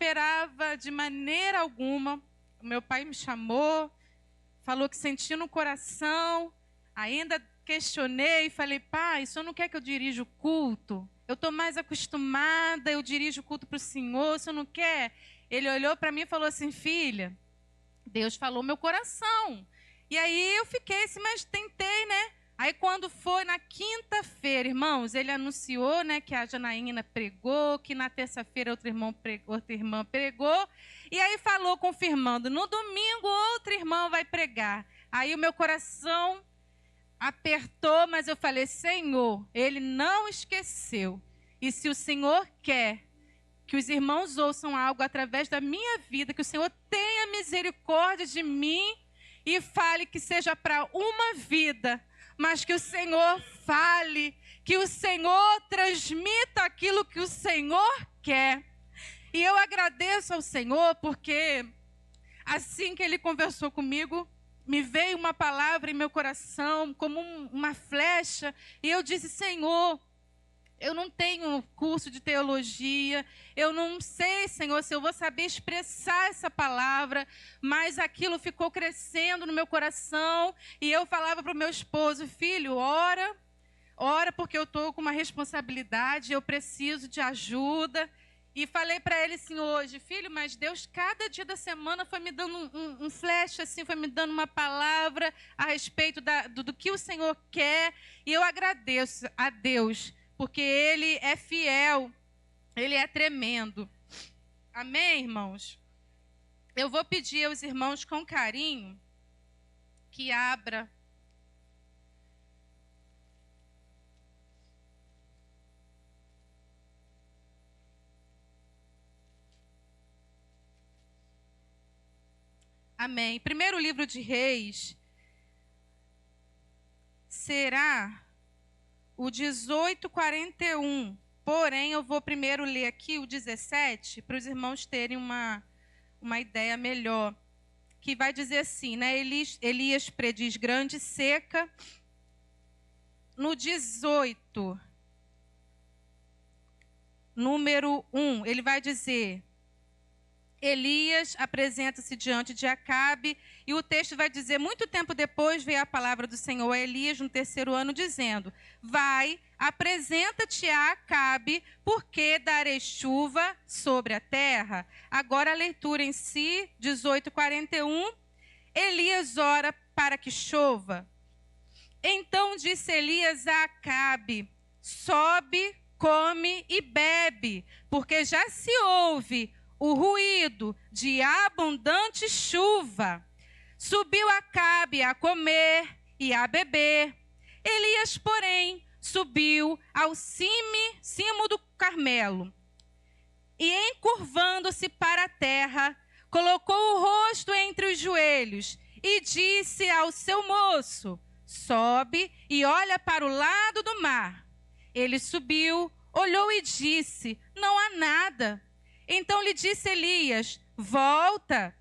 esperava de maneira alguma. O meu pai me chamou, falou que sentia no coração. Ainda questionei e falei: pai, o senhor não quer que eu dirija o culto? Eu estou mais acostumada, eu dirijo o culto para o senhor, o senhor não quer? Ele olhou para mim e falou assim: filha, Deus falou meu coração. E aí eu fiquei assim, mas tentei, né? Aí quando foi na quinta-feira, irmãos, ele anunciou, né, que a Janaína pregou, que na terça-feira outra irmã pregou, e aí falou confirmando: no domingo outra irmã vai pregar. Aí o meu coração apertou, mas eu falei: Senhor, ele não esqueceu. E se o Senhor quer que os irmãos ouçam algo através da minha vida, que o Senhor tenha misericórdia de mim e fale, que seja para uma vida, mas que o Senhor fale, que o Senhor transmita aquilo que o Senhor quer. E eu agradeço ao Senhor, porque assim que Ele conversou comigo, me veio uma palavra em meu coração, como uma flecha, e eu disse: Senhor, eu não tenho curso de teologia, eu não sei, Senhor, se eu vou saber expressar essa palavra, mas aquilo ficou crescendo no meu coração, e eu falava para o meu esposo: filho, ora, porque eu estou com uma responsabilidade, eu preciso de ajuda. E falei para ele assim hoje: filho, mas Deus, cada dia da semana foi me dando um flash, assim, foi me dando uma palavra a respeito do que o Senhor quer, e eu agradeço a Deus, porque Ele é fiel, Ele é tremendo. Amém, irmãos? Eu vou pedir aos irmãos com carinho que abra Amém. Primeiro livro de Reis será o 18:41. Porém, eu vou primeiro ler aqui o 17, para os irmãos terem uma ideia melhor. Que vai dizer assim, né? Elias prediz grande seca. No 18, número 1, ele vai dizer: Elias apresenta-se diante de Acabe, e o texto vai dizer: muito tempo depois veio a palavra do Senhor a Elias no 3º ano, dizendo: vai, apresenta-te a Acabe, porque darei chuva sobre a terra. Agora a leitura em si, 18:41, Elias ora para que chova. Então disse Elias a Acabe: sobe, come e bebe, porque já se ouve o ruído de abundante chuva. Subiu Acabe a comer e a beber. Elias, porém, subiu ao cimo do Carmelo e, encurvando-se para a terra, colocou o rosto entre os joelhos e disse ao seu moço: sobe e olha para o lado do mar. Ele subiu, olhou e disse: não há nada. Então lhe disse Elias: volta.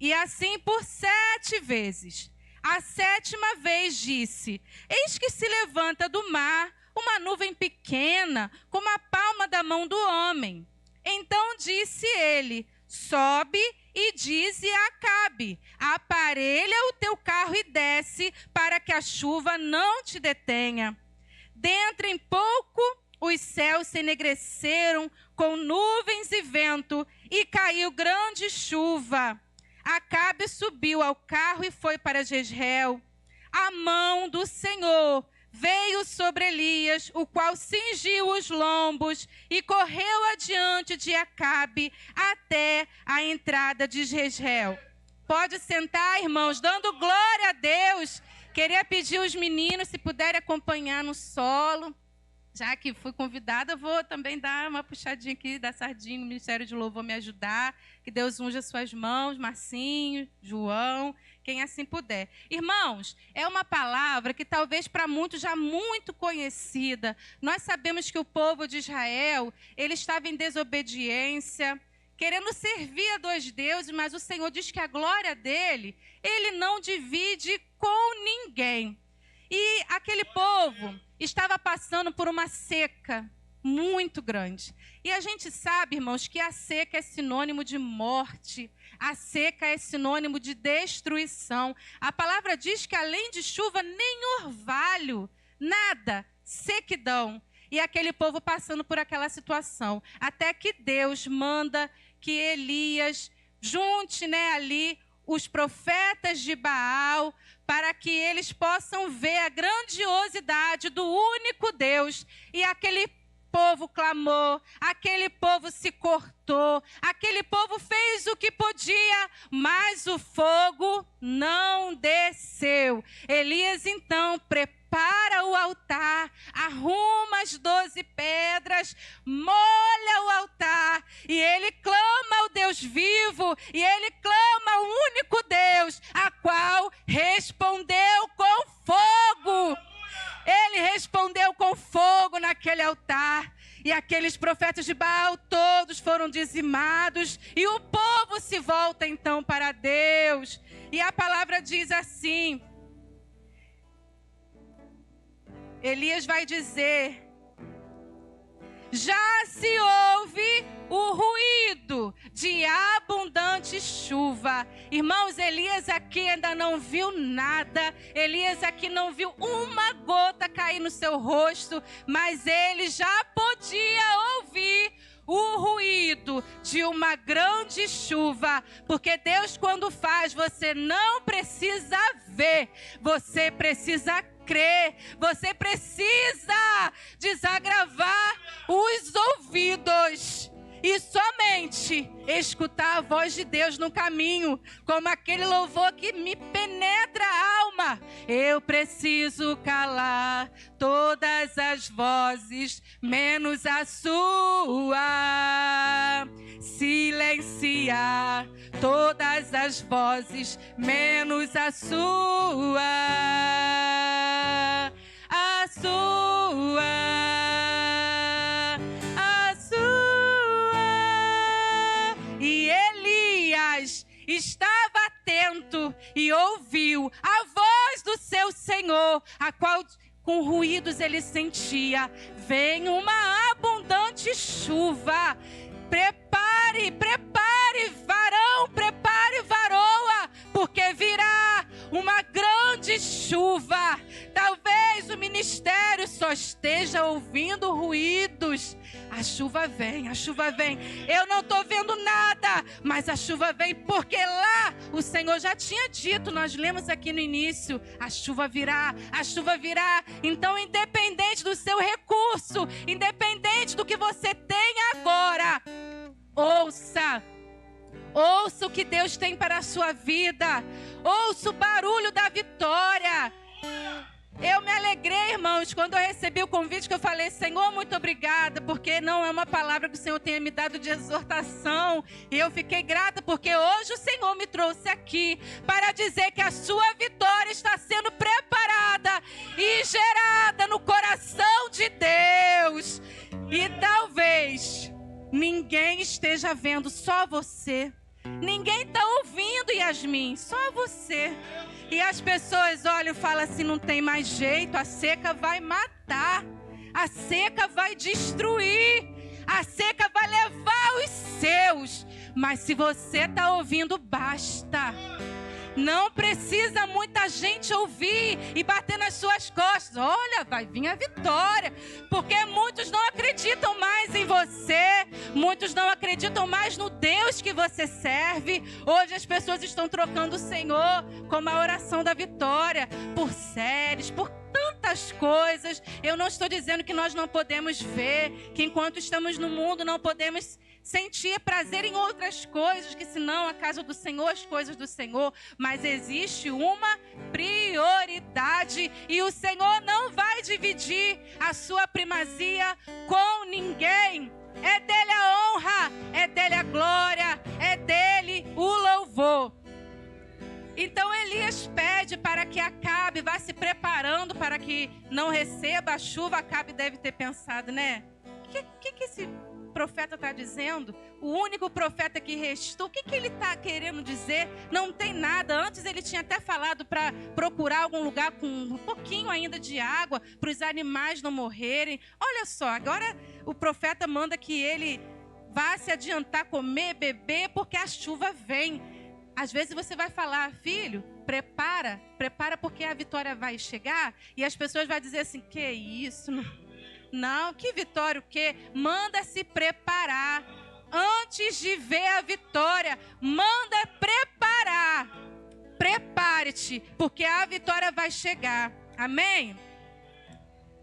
E assim por 7 vezes. A 7ª vez disse: eis que se levanta do mar uma nuvem pequena, como a palma da mão do homem. Então disse ele: sobe e dize a Acabe: aparelha o teu carro e desce, para que a chuva não te detenha. Dentro em pouco os céus se enegreceram com nuvens e vento, e caiu grande chuva. Acabe subiu ao carro e foi para Jezreel. A mão do Senhor veio sobre Elias, o qual cingiu os lombos e correu adiante de Acabe até a entrada de Jezreel. Pode sentar, irmãos, dando glória a Deus. Queria pedir aos meninos, se puderem acompanhar no solo. Já que fui convidada, vou também dar uma puxadinha aqui da sardinha, o Ministério de Louvor me ajudar. Que Deus unja suas mãos, Marcinho, João, quem assim puder. Irmãos, é uma palavra que talvez para muitos já muito conhecida. Nós sabemos que o povo de Israel, ele estava em desobediência, querendo servir a 2 deuses, mas o Senhor diz que a glória dele, ele não divide com ninguém. E aquele povo estava passando por uma seca. muito grande. E a gente sabe, irmãos, que a seca é sinônimo de morte. A seca é sinônimo de destruição. A palavra diz que além de chuva, nem orvalho, nada, sequidão. E aquele povo passando por aquela situação. Até que Deus manda que Elias junte, ali os profetas de Baal, para que eles possam ver a grandiosidade do único Deus. E aquele povo clamou, aquele povo se cortou, aquele povo fez o que podia, mas o fogo não desceu. Elias então prepara o altar, arruma as 12 pedras, molha o altar, e ele clama ao Deus vivo, e ele clama ao único Deus, a qual respondeu com fogo. Ele respondeu com fogo naquele altar. E aqueles profetas de Baal todos foram dizimados. E o povo se volta então para Deus. E a palavra diz assim. Elias vai dizer: já se ouve o ruído de abundante chuva. Irmãos, Elias aqui ainda não viu nada. Elias aqui não viu uma gota cair no seu rosto, mas ele já podia ouvir o ruído de uma grande chuva. Porque Deus, quando faz, você não precisa ver, você precisa crer, você precisa desagravar os ouvidos e somente escutar a voz de Deus no caminho, como aquele louvor que me penetra a alma. Eu preciso calar todas as vozes, menos a sua. Silenciar todas as vozes, menos a sua. A sua. E Elias estava atento e ouviu a voz do seu Senhor, a qual com ruídos ele sentia: vem uma abundante chuva. Prepare, varão, prepare, varoa, porque virá uma grande chuva. Talvez o ministério só esteja ouvindo ruídos. A chuva vem, a chuva vem. Eu não estou vendo nada, mas a chuva vem, porque lá o Senhor já tinha dito, nós lemos aqui no início, a chuva virá, a chuva virá. Então, independente do seu recurso, independente do que você tem agora, ouça o que Deus tem para a sua vida, ouça o barulho da vitória. Eu me alegrei, irmãos, quando eu recebi o convite, que eu falei: Senhor, muito obrigada, porque não é uma palavra que o Senhor tenha me dado de exortação. E eu fiquei grata, porque hoje o Senhor me trouxe aqui para dizer que a sua vitória está sendo preparada e gerada no coração de Deus. E talvez ninguém esteja vendo, só você. Ninguém está ouvindo, Yasmin, só você. E as pessoas olham e falam assim: não tem mais jeito, a seca vai matar, a seca vai destruir, a seca vai levar os seus. Mas se você está ouvindo, basta. Não precisa muita gente ouvir e bater nas suas costas. Olha, vai vir a vitória. Porque muitos não acreditam mais em você. Muitos não acreditam mais no Deus que você serve. Hoje as pessoas estão trocando o Senhor como a oração da vitória por séries, por tantas coisas. Eu não estou dizendo que nós não podemos ver, que enquanto estamos no mundo não podemos sentir prazer em outras coisas, que senão a casa do Senhor, as coisas do Senhor. Mas existe uma prioridade e o Senhor não vai dividir a sua primazia com ninguém. É dele a honra, é dele a glória, é dele o louvor. Então Elias pede para que Acabe vá se preparando para que não receba a chuva. Acabe deve ter pensado, né? Que esse profeta está dizendo? O único profeta que restou, o que ele está querendo dizer? Não tem nada. Antes ele tinha até falado para procurar algum lugar com um pouquinho ainda de água, para os animais não morrerem. Olha só, agora o profeta manda que ele vá se adiantar, comer, beber, porque a chuva vem. Às vezes você vai falar, filho, prepara porque a vitória vai chegar. E as pessoas vão dizer assim, que isso? Não, que vitória o quê? Manda se preparar. Antes de ver a vitória, manda preparar. Prepare-te, porque a vitória vai chegar. Amém?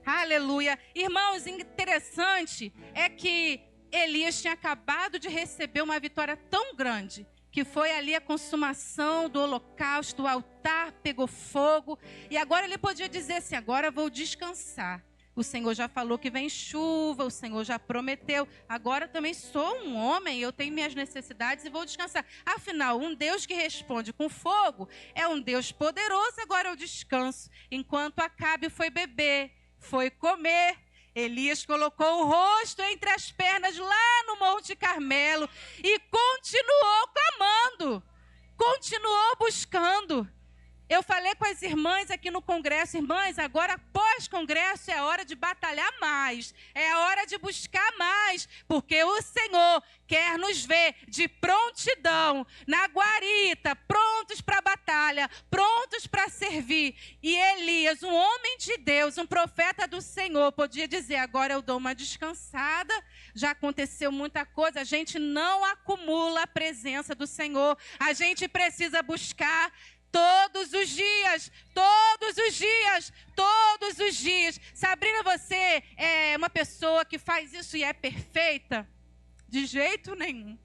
Aleluia. Irmãos, interessante é que Elias tinha acabado de receber uma vitória tão grande, que foi ali a consumação do holocausto, o altar pegou fogo, e agora ele podia dizer assim, agora vou descansar. O Senhor já falou que vem chuva, o Senhor já prometeu. Agora também sou um homem, eu tenho minhas necessidades e vou descansar. Afinal, um Deus que responde com fogo é um Deus poderoso, agora eu descanso. Enquanto Acabe foi beber, foi comer, Elias colocou o rosto entre as pernas lá no Monte Carmelo e continuou clamando, continuou buscando. Eu falei com as irmãs aqui no congresso, irmãs, agora pós-congresso é hora de batalhar mais, é hora de buscar mais, porque o Senhor quer nos ver de prontidão, na guarita, prontos para a batalha, prontos para servir. E Elias, um homem de Deus, um profeta do Senhor, podia dizer, agora eu dou uma descansada, já aconteceu muita coisa, a gente não acumula a presença do Senhor, a gente precisa buscar todos os dias, todos os dias, todos os dias. Sabrina, você é uma pessoa que faz isso e é perfeita? De jeito nenhum.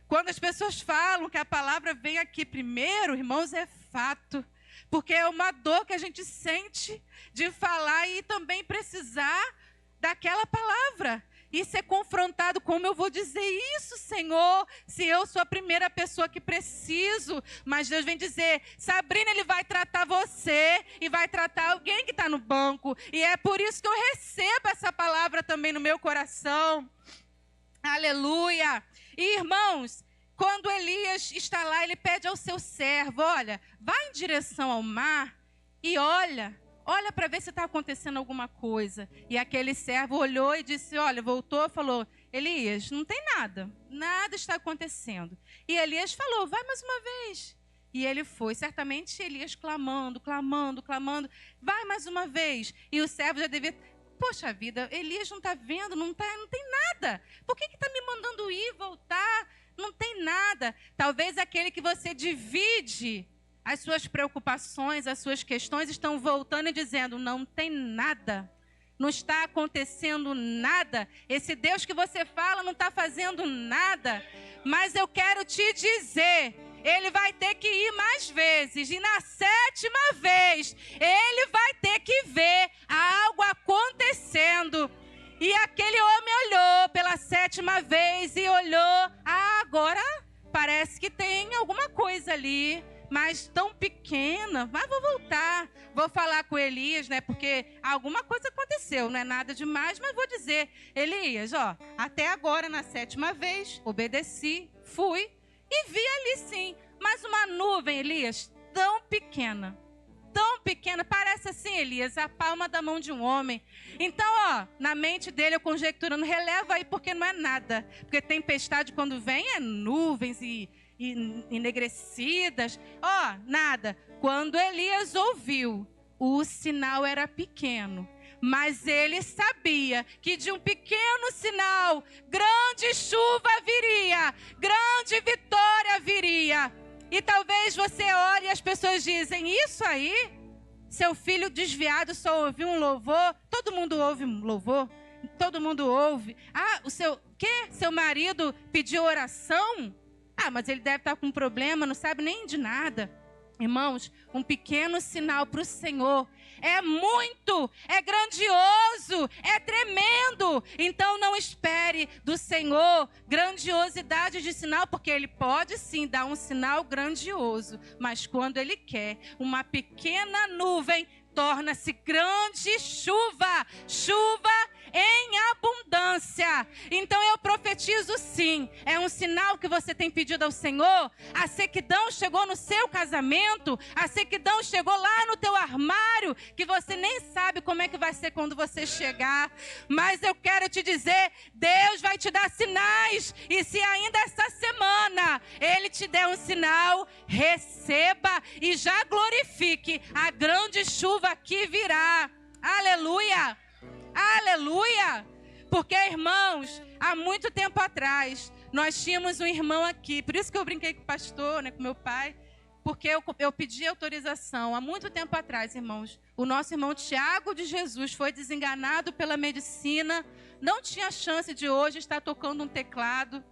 Quando as pessoas falam que a palavra vem aqui primeiro, irmãos, é fato. Porque é uma dor que a gente sente de falar e também precisar daquela palavra. E ser confrontado, como eu vou dizer isso, Senhor, se eu sou a primeira pessoa que preciso. Mas Deus vem dizer, Sabrina, Ele vai tratar você e vai tratar alguém que está no banco. E é por isso que eu recebo essa palavra também no meu coração. Aleluia. E irmãos, quando Elias está lá, ele pede ao seu servo, olha, vai em direção ao mar e olha para ver se está acontecendo alguma coisa. E aquele servo olhou e disse, olha, voltou, falou, Elias, não tem nada está acontecendo. E Elias falou, vai mais uma vez. E ele foi, certamente Elias clamando, vai mais uma vez. E o servo já devia, poxa vida, Elias não está vendo, não tem nada. Por que está me mandando ir, voltar? Não tem nada. Talvez aquele que você divide as suas preocupações, as suas questões estão voltando e dizendo, não tem nada, não está acontecendo nada, esse Deus que você fala não está fazendo nada, mas eu quero te dizer, ele vai ter que ir mais vezes, e na 7ª vez, ele vai ter que ver algo acontecendo. E aquele homem olhou pela 7ª vez e olhou, agora parece que tem alguma coisa ali, mas tão pequena, mas vou voltar, vou falar com Elias, né, porque alguma coisa aconteceu, não é nada demais, mas vou dizer, Elias, até agora na 7ª vez, obedeci, fui e vi ali sim, mas uma nuvem, Elias, tão pequena, parece assim, Elias, a palma da mão de um homem. Então, na mente dele, eu conjecturando, releva aí, porque não é nada, porque tempestade quando vem é nuvens e enegrecidas, nada. Quando Elias ouviu, o sinal era pequeno, mas ele sabia que de um pequeno sinal, grande chuva viria, grande vitória viria. E talvez você olhe e as pessoas dizem, isso aí, seu filho desviado só ouviu um louvor, todo mundo ouve um louvor, todo mundo ouve. Seu marido pediu oração? Mas ele deve estar com um problema, não sabe nem de nada. Irmãos, um pequeno sinal para o Senhor é muito, é grandioso, é tremendo. Então não espere do Senhor grandiosidade de sinal, porque Ele pode sim dar um sinal grandioso. Mas quando Ele quer, uma pequena nuvem torna-se grande chuva. Chuva em abundância. Então eu profetizo sim, é um sinal que você tem pedido ao Senhor. A sequidão chegou no seu casamento, a sequidão chegou lá no teu armário, que você nem sabe como é que vai ser quando você chegar. Mas eu quero te dizer, Deus vai te dar sinais, e se ainda essa semana Ele te der um sinal, receba e já glorifique a grande chuva que virá. Aleluia! Aleluia! Porque, irmãos, há muito tempo atrás, nós tínhamos um irmão aqui. Por isso que eu brinquei com o pastor, né, com meu pai. Porque eu pedi autorização. Há muito tempo atrás, irmãos, o nosso irmão Tiago de Jesus foi desenganado pela medicina. Não tinha chance de hoje estar tocando um teclado.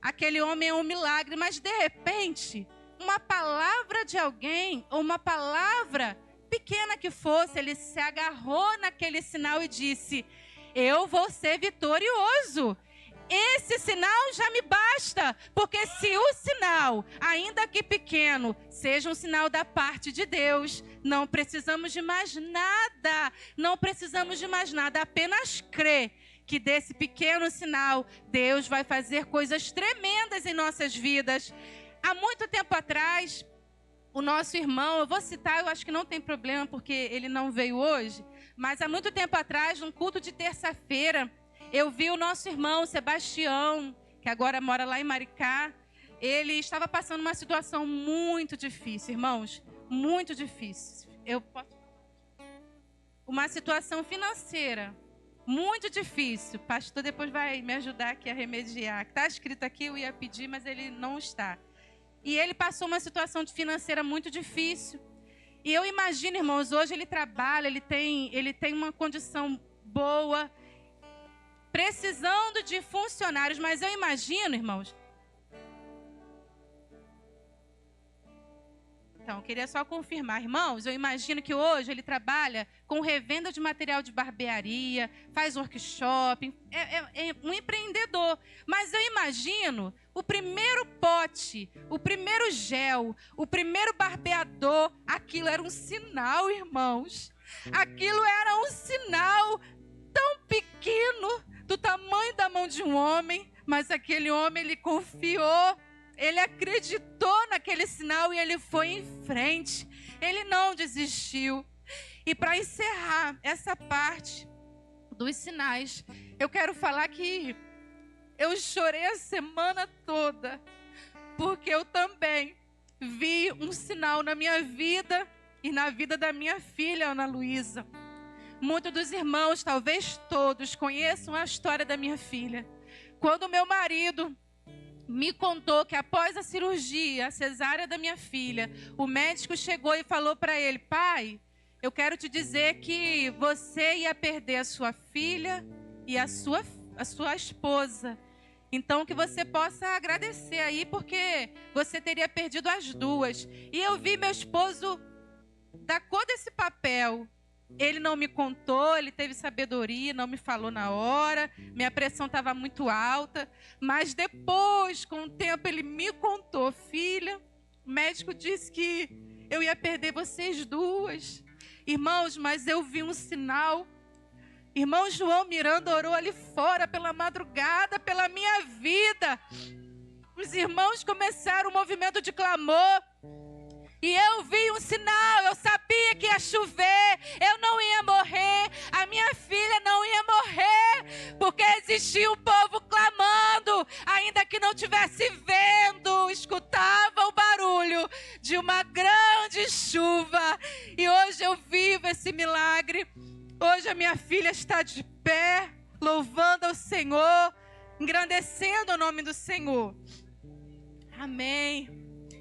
Aquele homem é um milagre. Mas, de repente, uma palavra de alguém, ou uma palavra pequena que fosse, ele se agarrou naquele sinal e disse: eu vou ser vitorioso. Esse sinal já me basta, porque se o sinal, ainda que pequeno, seja um sinal da parte de Deus, não precisamos de mais nada, não precisamos de mais nada, apenas crer que desse pequeno sinal, Deus vai fazer coisas tremendas em nossas vidas. Há muito tempo atrás, o nosso irmão, eu vou citar, eu acho que não tem problema, porque ele não veio hoje, mas há muito tempo atrás, num culto de terça-feira, eu vi o nosso irmão Sebastião, que agora mora lá em Maricá. Ele estava passando uma situação muito difícil, irmãos, muito difícil. Uma situação financeira muito difícil. O pastor depois vai me ajudar aqui a remediar. Está escrito aqui, eu ia pedir, mas ele não está. E ele passou uma situação financeira muito difícil. E eu imagino, irmãos, hoje ele trabalha, ele tem uma condição boa, precisando de funcionários, mas eu imagino, irmãos. Então, eu queria só confirmar, irmãos, eu imagino que hoje ele trabalha com revenda de material de barbearia, faz workshop, é um empreendedor. Mas eu imagino o primeiro pote, o primeiro gel, o primeiro barbeador, aquilo era um sinal, irmãos. Aquilo era um sinal tão pequeno, do tamanho da mão de um homem, mas aquele homem, ele confiou, ele acreditou naquele sinal e ele foi em frente, ele não desistiu. E para encerrar essa parte dos sinais, eu quero falar que eu chorei a semana toda, porque eu também vi um sinal na minha vida e na vida da minha filha, Ana Luísa. Muitos dos irmãos, talvez todos, conheçam a história da minha filha. Quando meu marido me contou que após a cirurgia, a cesárea da minha filha, o médico chegou e falou para ele: pai, eu quero te dizer que você ia perder a sua filha e a sua esposa. Então, que você possa agradecer aí, porque você teria perdido as duas. E eu vi meu esposo da cor desse papel. Ele não me contou, ele teve sabedoria, não me falou na hora. Minha pressão estava muito alta. Mas depois, com o tempo, ele me contou: filha, o médico disse que eu ia perder vocês duas. Irmãos, mas eu vi um sinal. Irmão João Miranda orou ali fora pela madrugada, pela minha vida. Os irmãos começaram um movimento de clamor. E eu vi um sinal, eu sabia que ia chover, eu não ia morrer, a minha filha não ia morrer, porque existia um povo clamando, ainda que não estivesse vendo, escutava o barulho de uma grande chuva. E hoje eu vivo esse milagre. Hoje a minha filha está de pé, louvando ao Senhor, engrandecendo o nome do Senhor. Amém.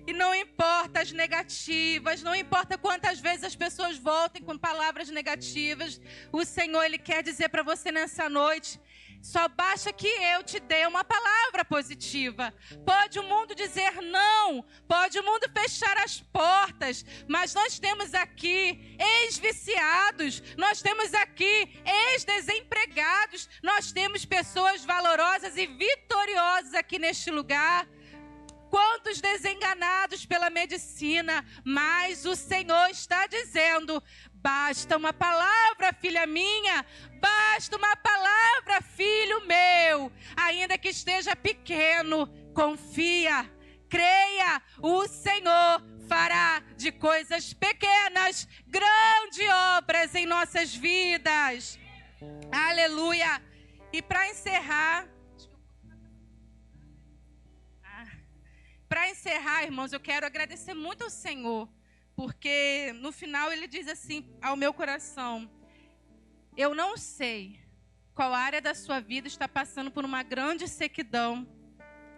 E não importa as negativas, não importa quantas vezes as pessoas voltem com palavras negativas, o Senhor, Ele quer dizer para você nessa noite: só basta que eu te dê uma palavra positiva. Pode o mundo dizer não, pode o mundo fechar as portas, mas nós temos aqui ex-viciados, nós temos aqui ex-desempregados, nós temos pessoas valorosas e vitoriosas aqui neste lugar. Quantos desenganados pela medicina, mas o Senhor está dizendo: Basta uma palavra, filha minha. Basta uma palavra, filho meu. Ainda que esteja pequeno, confia, creia. O Senhor fará de coisas pequenas grandes obras em nossas vidas. Aleluia. E para encerrar, irmãos, eu quero agradecer muito ao Senhor, porque no final ele diz assim ao meu coração: eu não sei qual área da sua vida está passando por uma grande sequidão.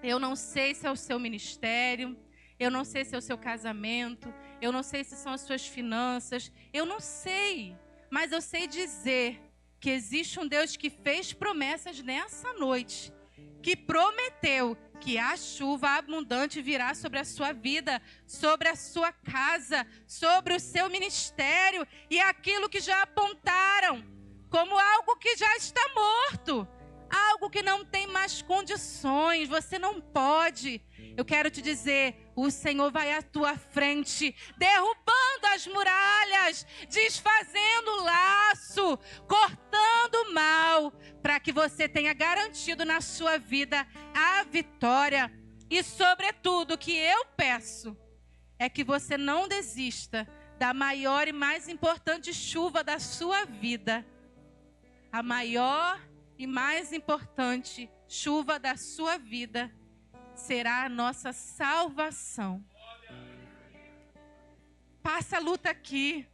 Eu não sei se é o seu ministério, eu não sei se é o seu casamento, eu não sei se são as suas finanças, eu não sei, mas eu sei dizer que existe um Deus que fez promessas nessa noite, que prometeu que a chuva abundante virá sobre a sua vida, sobre a sua casa, sobre o seu ministério, e aquilo que já apontaram como algo que já está morto, algo que não tem mais condições, você não pode. Eu quero te dizer, o Senhor vai à tua frente, derrubando as muralhas, desfazendo o laço, cortando o mal, para que você tenha garantido na sua vida a vitória. E sobretudo, o que eu peço é que você não desista da maior e mais importante chuva da sua vida. A maior e mais importante chuva da sua vida será a nossa salvação. Passa a luta aqui,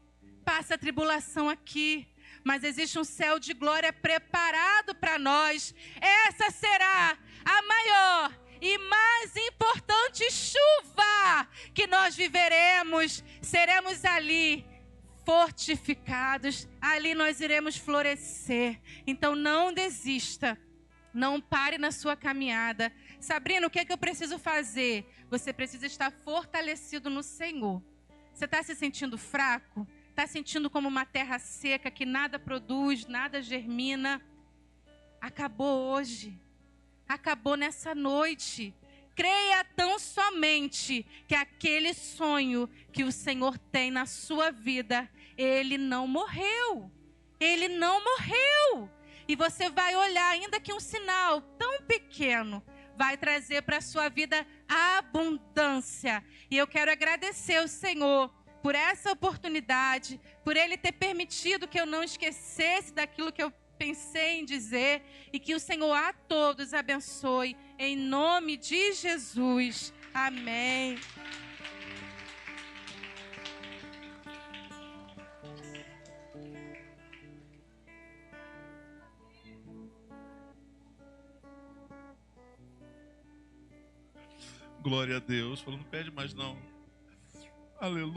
passa a tribulação aqui, mas existe um céu de glória preparado para nós. Essa será a maior e mais importante chuva que nós viveremos. Seremos ali fortificados, ali nós iremos florescer. Então não desista, não pare na sua caminhada. Sabrina, o que é que eu preciso fazer? Você precisa estar fortalecido no Senhor. Você está se sentindo fraco? Está sentindo como uma terra seca que nada produz, nada germina? Acabou hoje, acabou nessa noite. Creia tão somente que aquele sonho que o Senhor tem na sua vida, ele não morreu. Ele não morreu. E você vai olhar, ainda que um sinal tão pequeno, vai trazer para a sua vida abundância. E eu quero agradecer ao Senhor por essa oportunidade, por Ele ter permitido que eu não esquecesse daquilo que eu pensei em dizer, e que o Senhor a todos abençoe, em nome de Jesus. Amém. Glória a Deus. Falou, não pede mais não. Aleluia.